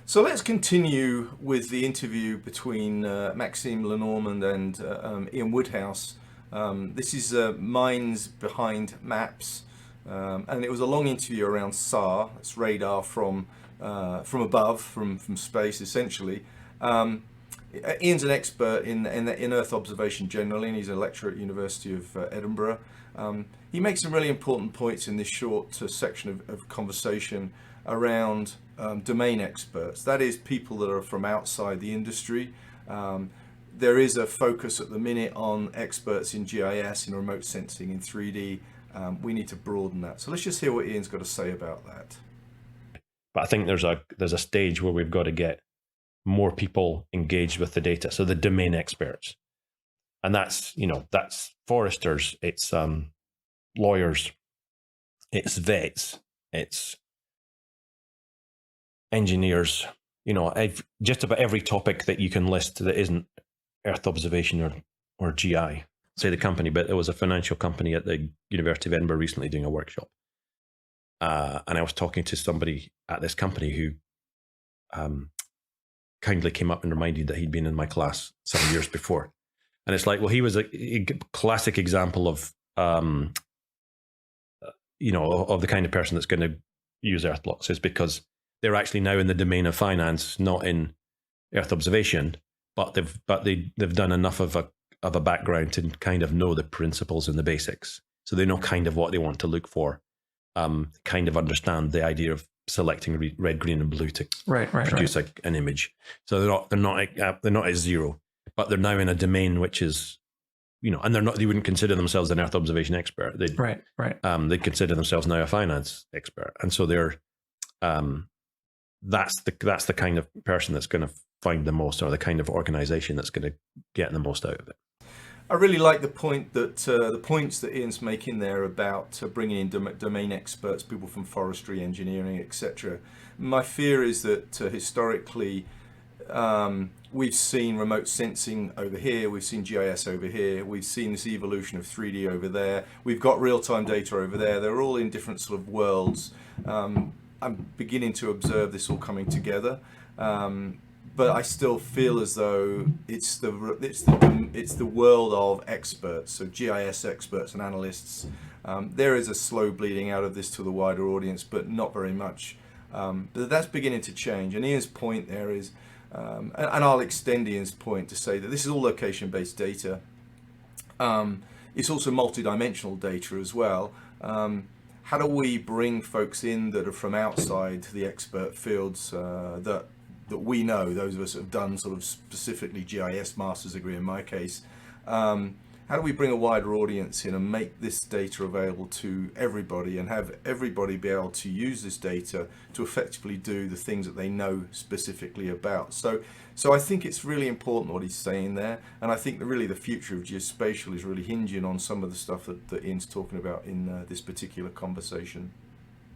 So let's continue with the interview between Maxime Lenormand and Iain Woodhouse. This is Minds Behind Maps, and it was a long interview around SAR. It's radar from above, from space, essentially. Iain's an expert in Earth observation generally, and he's a lecturer at University of Edinburgh. He makes some really important points in this short section of conversation around domain experts. That is, people that are from outside the industry. There is a focus at the minute on experts in GIS, in remote sensing, in 3D. We need to broaden that. So let's just hear what Iain's got to say about that. But I think there's a stage where we've got to get more people engaged with the data. So the domain experts, and that's foresters, it's lawyers, it's vets, it's engineers, just about every topic that you can list that isn't Earth observation or GI. Say the company, but it was a financial company at the University of Edinburgh recently doing a workshop. And I was talking to somebody at this company who kindly came up and reminded that he'd been in my class some years before. And it's like, well, he was a classic example of, of the kind of person that's going to use Earth blocks, is because they're actually now in the domain of finance, not in Earth observation, but they've done enough of a background to kind of know the principles and the basics. So they know kind of what they want to look for, kind of understand the idea of selecting red, green, and blue to produce an image. So they're not at zero, but they're now in a domain which is, and they wouldn't consider themselves an Earth observation expert. They'd consider themselves now a finance expert, and so they're that's the kind of person that's going to find the most, or the kind of organization that's going to get the most out of it. I really like the point that the points that Iain's making there about bringing in domain experts, people from forestry, engineering, etc. My fear is that historically we've seen remote sensing over here, we've seen GIS over here, we've seen this evolution of 3D over there, we've got real-time data over there. They're all in different sort of worlds. I'm beginning to observe this all coming together. But I still feel as though it's the world of experts, so GIS experts and analysts. There is a slow bleeding out of this to the wider audience, but not very much. But that's beginning to change. And Iain's point there is, and I'll extend Iain's point to say that this is all location-based data. It's also multidimensional data as well. How do we bring folks in that are from outside the expert fields that we know, those of us that have done sort of specifically GIS master's degree in my case, how do we bring a wider audience in and make this data available to everybody and have everybody be able to use this data to effectively do the things that they know specifically about? So I think it's really important what he's saying there, and I think that really the future of geospatial is really hinging on some of the stuff that Iain's talking about in this particular conversation.